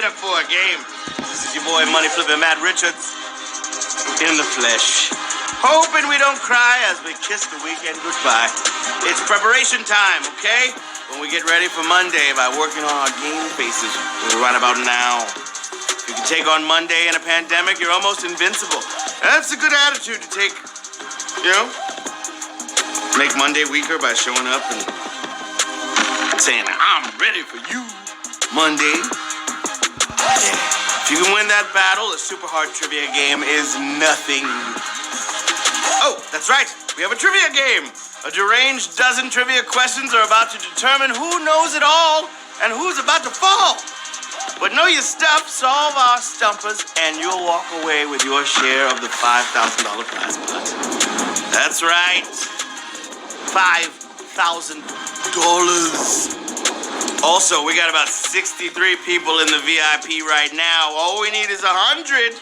minute for a game. This is your boy Money Flippin' Matt Richards in the flesh. Hoping we don't cry as we kiss the weekend goodbye. It's preparation time, okay? When we get ready for Monday by working on our game faces right about now. If you can take on Monday in a pandemic, you're almost invincible. That's a good attitude to take, you know? Make Monday weaker by showing up and saying, I'm ready for you, Monday. Yeah. If you can win that battle, a super hard trivia game is nothing. Oh, that's right. We have a trivia game. A deranged dozen trivia questions are about to determine who knows it all and who's about to fall. But know your stuff, solve our stumpers, and you'll walk away with your share of the $5,000 prize pot. That's right. $5,000. Also, we got about 63 people in the VIP right now. All we need is 100.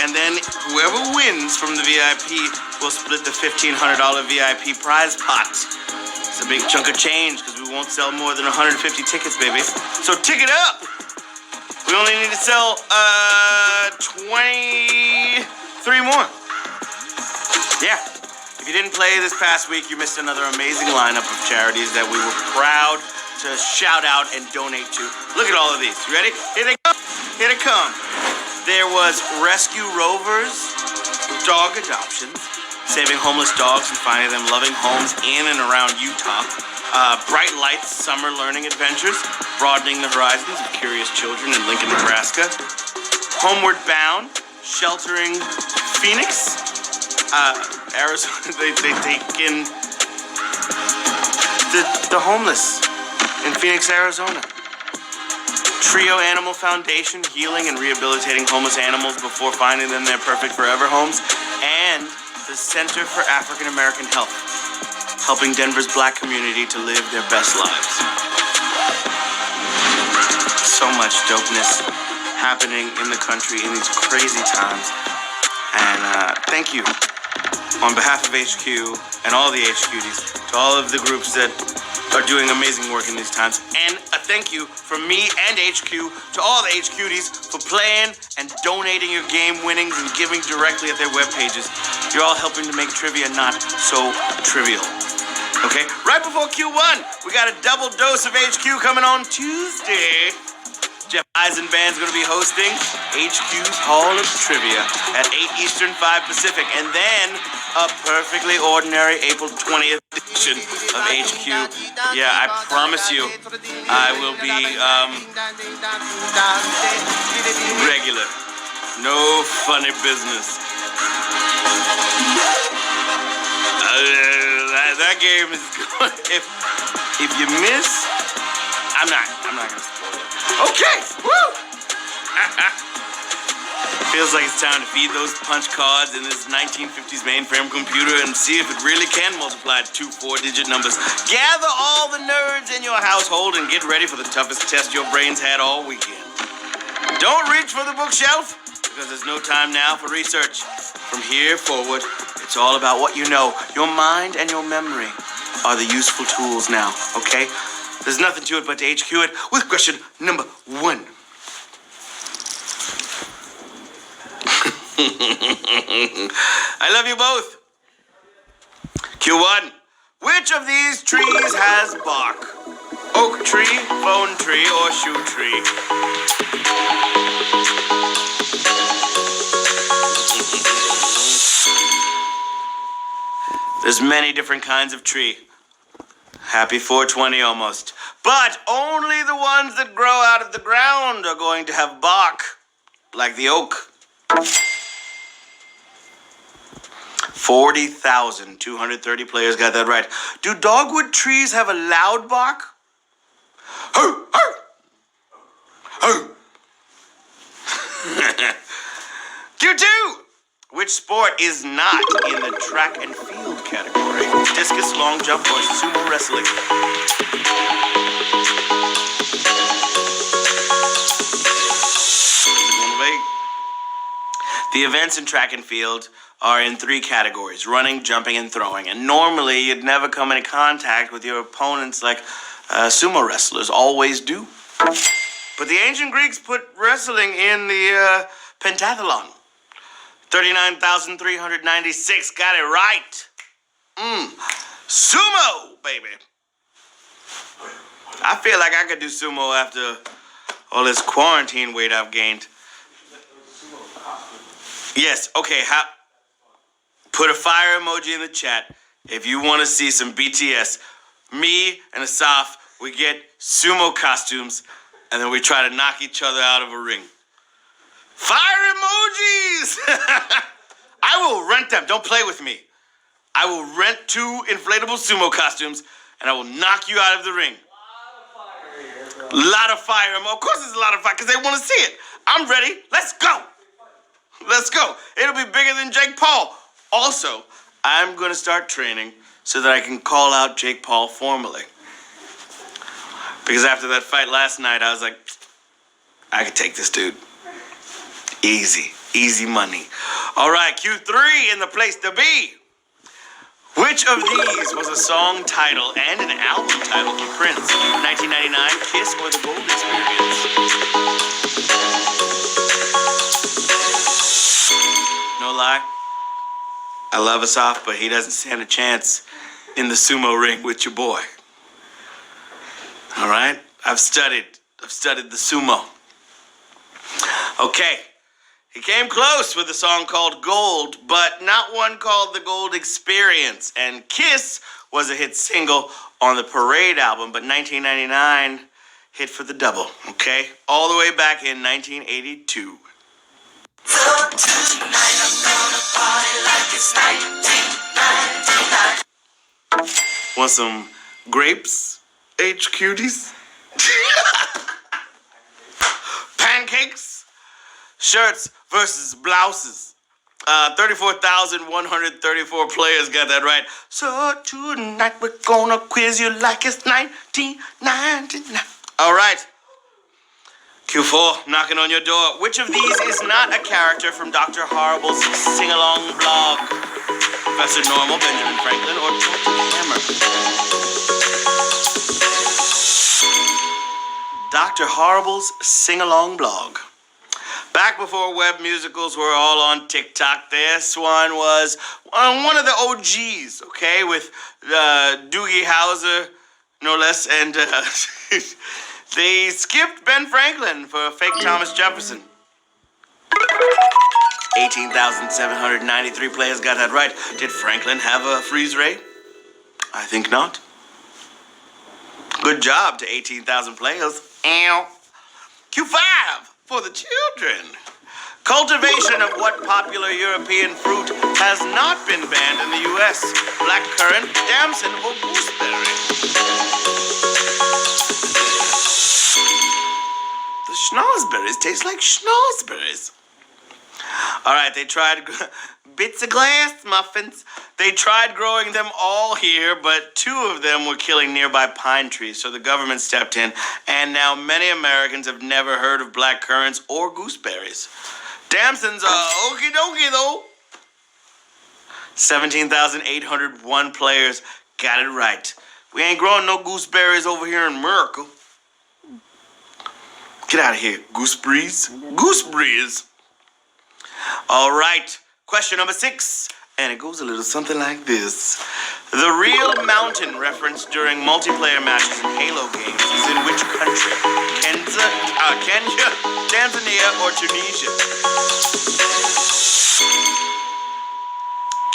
And then whoever wins from the VIP will split the $1,500 VIP prize pot. It's a big chunk of change because we won't sell more than 150 tickets, baby. So ticket up! We only need to sell 23 more. Yeah. If you didn't play this past week, you missed another amazing lineup of charities that we were proud to shout out and donate to. Look at all of these. You ready? Here they come. Here they come. There was Rescue Rovers, Dog Adoptions, saving homeless dogs and finding them loving homes in and around Utah. Bright Lights Summer Learning Adventures, broadening the horizons of curious children in Lincoln, Nebraska. Homeward Bound, sheltering Phoenix, Arizona. They take in the homeless in Phoenix, Arizona. Trio Animal Foundation, healing and rehabilitating homeless animals before finding them their perfect forever homes. And the Center for African American Health, helping Denver's Black community to live their best lives. So much dopeness happening in the country in these crazy times. And thank you on behalf of HQ and all the HQDs to all of the groups that are doing amazing work in these times. And a thank you from me and HQ to all the HQDs for playing and donating your game winnings and giving directly at their web pages. You're all helping to make trivia not so trivial. Okay, right before Q1, we got a double dose of HQ coming on Tuesday. Jeff Eisenband's going to be hosting HQ's Hall of Trivia at 8 Eastern, 5 Pacific. And then a perfectly ordinary April 20th edition of HQ. Yeah, I promise you, I will be regular. No funny business. That game is good. If you miss, I'm not going to spoil it. Okay, woo! Feels like it's time to feed those punch cards in this 1950s mainframe computer and see if it really can multiply two 4-digit numbers. Gather all the nerds in your household and get ready for the toughest test your brains had all weekend. Don't reach for the bookshelf, because there's no time now for research. From here forward, it's all about what you know. Your mind and your memory are the useful tools now, okay? There's nothing to it but to HQ it with question number 1. I love you both. Q1. Which of these trees has bark? Oak tree, phone tree, or shoe tree? There's many different kinds of tree. Happy 420 almost. But only the ones that grow out of the ground are going to have bark, like the oak. 40,230 players got that right. Do dogwood trees have a loud bark? Ho, ho, ho. Q2. Which sport is not in the track and field category? Discus, long jump, or sumo wrestling? The events in track and field are in 3 categories: running, jumping, and throwing. And normally, you'd never come into contact with your opponents like sumo wrestlers always do. But the ancient Greeks put wrestling in the pentathlon. 39,396. Got it right. Sumo, baby. I feel like I could do sumo after all this quarantine weight I've gained. Yes, okay. Put a fire emoji in the chat if you want to see some BTS. Me and Asaf, we get sumo costumes, and then we try to knock each other out of a ring. Fire emojis! I will rent them. Don't play with me. I will rent 2 inflatable sumo costumes, and I will knock you out of the ring. Lot of fire. Of course there's a lot of fire, because they want to see it. I'm ready. Let's go. Let's go. It'll be bigger than Jake Paul. Also, I'm going to start training so that I can call out Jake Paul formally. Because after that fight last night, I was like, I could take this dude. Easy. Easy money. All right, Q3 in the place to be. Which of these was a song title and an album title for Prince? 1999, Kiss, or The Gold Experience? No lie, I love Asaf, but he doesn't stand a chance in the sumo ring with your boy. All right, I've studied the sumo. Okay, he came close with a song called Gold, but not one called The Gold Experience. And Kiss was a hit single on the Parade album, but 1999 hit for the double, okay? All the way back in 1982. So tonight I'm gonna party like it's 1999. Want some grapes, H cuties? Pancakes? Shirts versus blouses. 34,134 players got that right. So tonight we're gonna quiz you like it's 1999. All right. Q4, knocking on your door. Which of these is not a character from Dr. Horrible's sing-along blog? Professor Normal, Benjamin Franklin, or Captain Hammer? Dr. Horrible's sing-along blog. Back before web musicals were all on TikTok, this one was one of the OGs, okay, with Doogie Howser, no less, and they skipped Ben Franklin for fake Thomas Jefferson. 18,793 players got that right. Did Franklin have a freeze ray? I think not. Good job to 18,000 players. Ow. Q5 for the children. Cultivation of what popular European fruit has not been banned in the U.S.? Blackcurrant, damson, or gooseberry? The schnozberries taste like schnozberries. All right, they tried bits of glass muffins. They tried growing them all here, but 2 of them were killing nearby pine trees, so the government stepped in, and now many Americans have never heard of black currants or gooseberries. Damsons are okie dokie, though. 17,801 players got it right. We ain't growing no gooseberries over here in America. Get out of here, gooseberries. Gooseberries. All right, question number 6, and it goes a little something like this. The real mountain referenced during multiplayer matches in Halo games is in which country? Kenya, Tanzania, or Tunisia?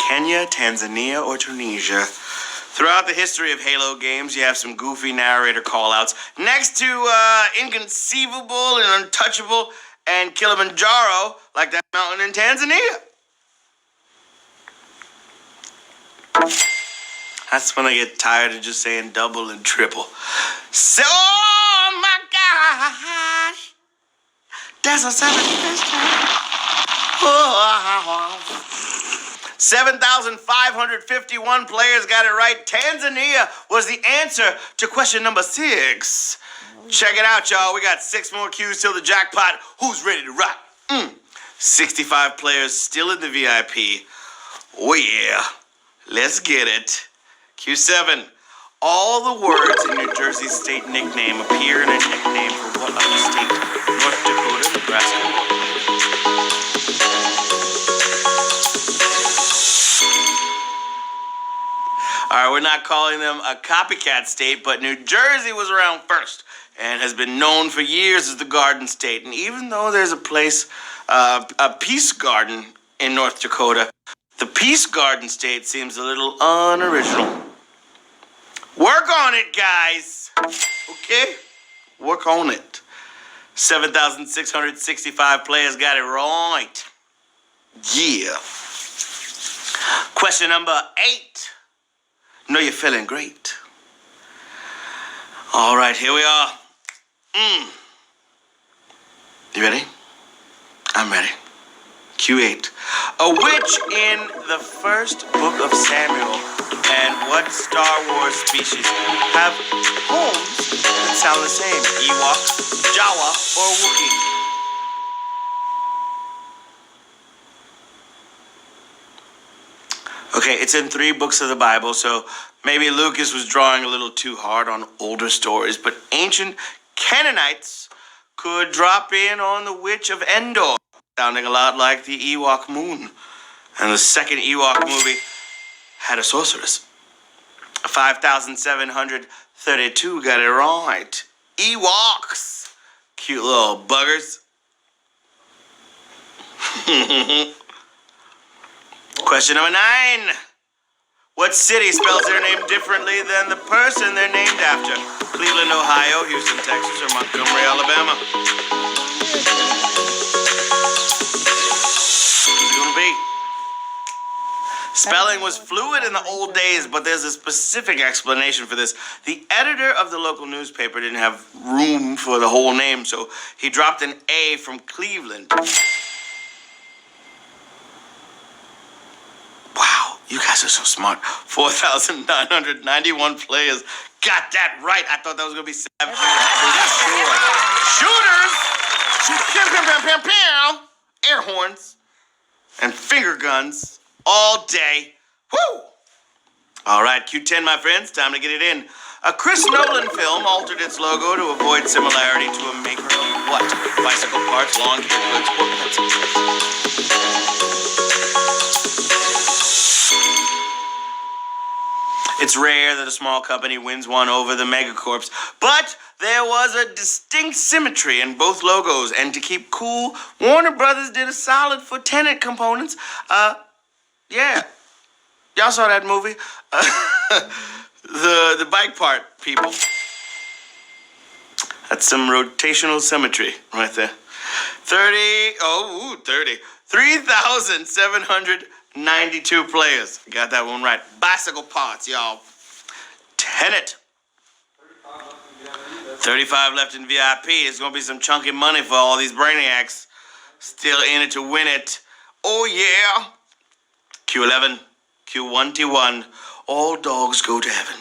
Kenya, Tanzania, or Tunisia? Throughout the history of Halo games, you have some goofy narrator callouts. Next to Inconceivable and Untouchable and Kilimanjaro, like that mountain in Tanzania. That's when I get tired of just saying double and triple. So, oh my gosh, there's a 7,551 players got it right. Tanzania was the answer to question number 6. Check it out, y'all. We got 6 more Qs till the jackpot. Who's ready to rock? 65 players still in the VIP. Oh, yeah. Let's get it. Q7. All the words in New Jersey's state nickname appear in a nickname for what other state? North Dakota, Nebraska, or all right, we're not calling them a copycat state, but New Jersey was around first and has been known for years as the Garden State. And even though there's a place, a Peace Garden in North Dakota, the Peace Garden State seems a little unoriginal. Work on it, guys. Okay? Work on it. 7,665 players got it right. Yeah. Question number 8. Know you're feeling great. All right, here we are. You ready? I'm ready. Q8. A witch in the first book of Samuel and what Star Wars species have homes that sound the same? Ewok, Jawa, or Wookiee? Okay, it's in 3 books of the Bible, so maybe Lucas was drawing a little too hard on older stories, but ancient Canaanites could drop in on the Witch of Endor, sounding a lot like the Ewok moon. And the second Ewok movie had a sorceress. 5,732 got it right. Ewoks. Cute little buggers. Question number 9. What city spells their name differently than the person they're named after? Cleveland, Ohio, Houston, Texas, or Montgomery, Alabama? Who's it gonna be? Spelling was fluid in the old days, but there's a specific explanation for this. The editor of the local newspaper didn't have room for the whole name, so he dropped an A from Cleveland. Wow, you guys are so smart. 4,991 players got that right. I thought that was going to be 7. Shooters! Shoot, pam, pam, pam, pam, pam. Air horns and finger guns all day. Woo! All right, Q10, my friends, time to get it in. A Chris Nolan film altered its logo to avoid similarity to a maker of what? Bicycle parts, lawn care goods, or pet It's rare that a small company wins one over the megacorps, but there was a distinct symmetry in both logos, and to keep cool, Warner Brothers did a solid for Tenet components. Yeah. Y'all saw that movie? The bike part, people. That's some rotational symmetry right there. 3,792 players. Got that one right. Bicycle parts, y'all. Tenet. 35 left in VIP. It's going to be some chunky money for all these brainiacs. Still in it to win it. Oh, yeah. Q11, Q1T1. All dogs go to heaven.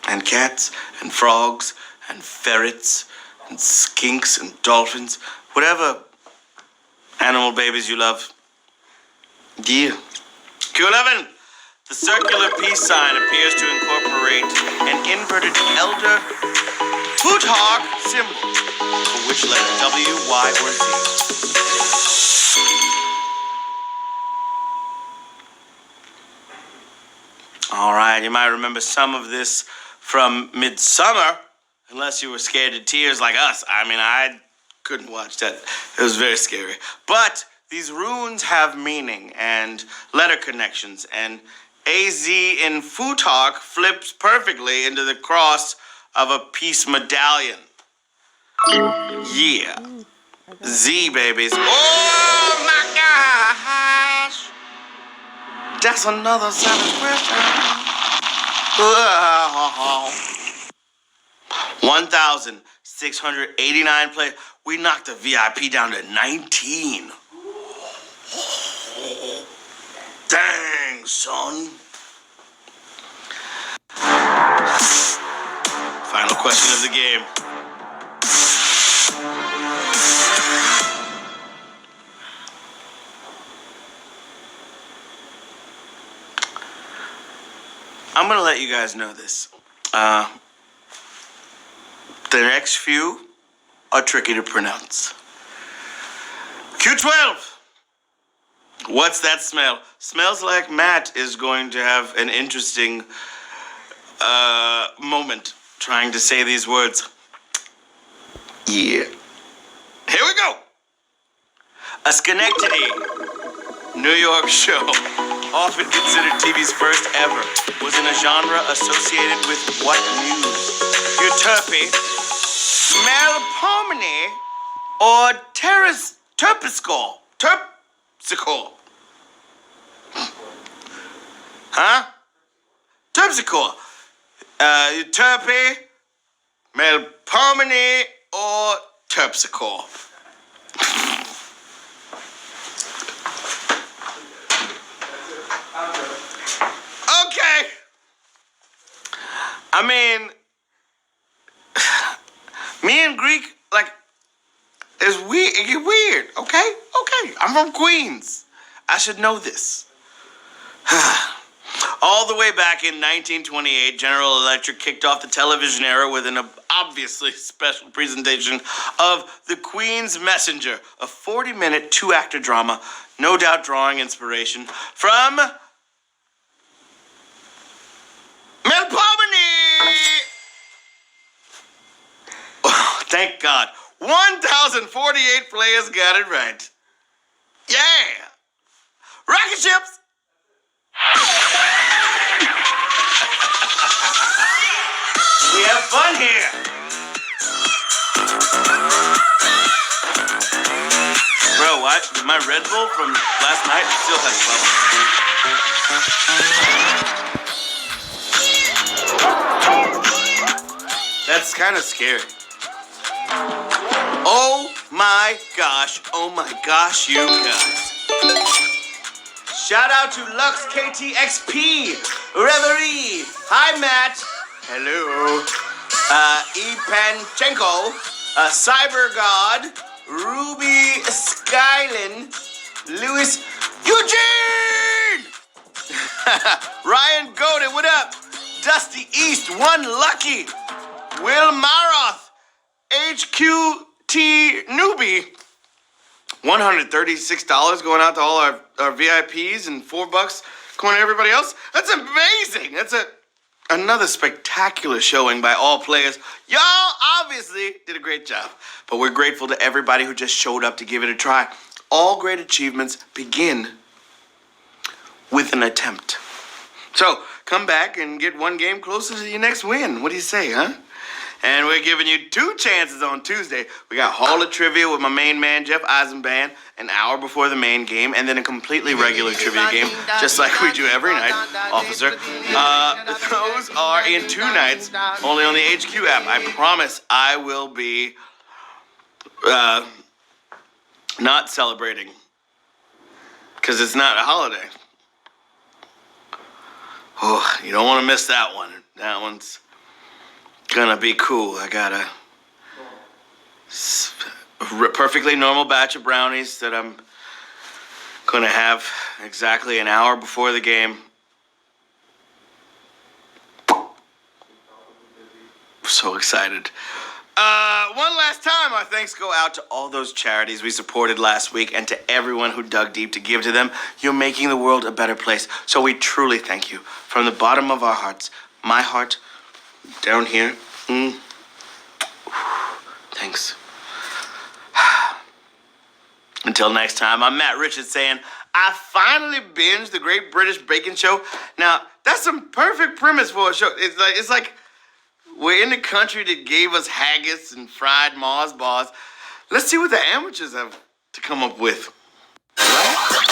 And cats, and frogs, and ferrets, and skinks, and dolphins. Whatever animal babies you love. Yeah. Q11. The circular peace sign appears to incorporate an inverted elder Plutarch symbol. For which letter? W, Y, or Z? All right, you might remember some of this from Midsummer, unless you were scared to tears like us. I mean, I couldn't watch that. It was very scary. But these runes have meaning and letter connections, and AZ in Futark flips perfectly into the cross of a peace medallion. Yeah. Z, babies. Oh, my gosh. That's another 7 question. 1,689 players. We knocked the VIP down to 19. Dang, son. Final question of the game. I'm going to let you guys know this. The next few are tricky to pronounce. Q12. What's that smell? Smells like Matt is going to have an interesting moment trying to say these words. Yeah. Here we go. A Schenectady, New York show, often considered TV's first ever, was in a genre associated with what news? Euterpe, Melpomene, or Terpsichore? Terpsichore. Huh? Terpsichore. Euterpe, Melpomene, or Terpsichore. Okay. I mean, me and Greek, like, is weird, okay? Okay, I'm from Queens. I should know this. All the way back in 1928, General Electric kicked off the television era with an obviously special presentation of The Queen's Messenger, a 40-minute, two-actor drama, no doubt drawing inspiration from Melpomene! Oh, thank God. 1,048 players got it right. Yeah! Rocket ships! We have fun here. Bro, what? My Red Bull from last night still has bubbles. That's kind of scary. Oh my gosh, you guys. Shout out to Lux KTXP, Reverie. Hi, Matt. Hello. Epanchenko, Cyber God, Ruby Skylin, Louis Eugene, Ryan Godin, what up? Dusty East, One Lucky, Will Maroth, HQT Newbie, $136 going out to all our VIPs and $4 going to everybody else. That's amazing. That's another spectacular showing by all players. Y'all obviously did a great job, but we're grateful to everybody who just showed up to give it a try. All great achievements begin with an attempt. So come back and get one game closer to your next win. What do you say, huh? And we're giving you 2 chances on Tuesday. We got Hall of Trivia with my main man, Jeff Eisenband, an hour before the main game, and then a completely regular trivia game, just like we do every night, officer. Those are in 2 nights, only on the HQ app. I promise I will be not celebrating, because it's not a holiday. Oh, you don't want to miss that one. That one's gonna be cool. I got a perfectly normal batch of brownies that I'm gonna have exactly an hour before the game. So excited. One last time, our thanks go out to all those charities we supported last week and to everyone who dug deep to give to them. You're making the world a better place. So we truly thank you from the bottom of our hearts. My heart down here. Thanks. Until next time, I'm Matt Richards saying, I finally binged the Great British Baking Show. Now, that's some perfect premise for a show. It's like we're in the country that gave us haggis and fried Mars bars. Let's see what the amateurs have to come up with. Right?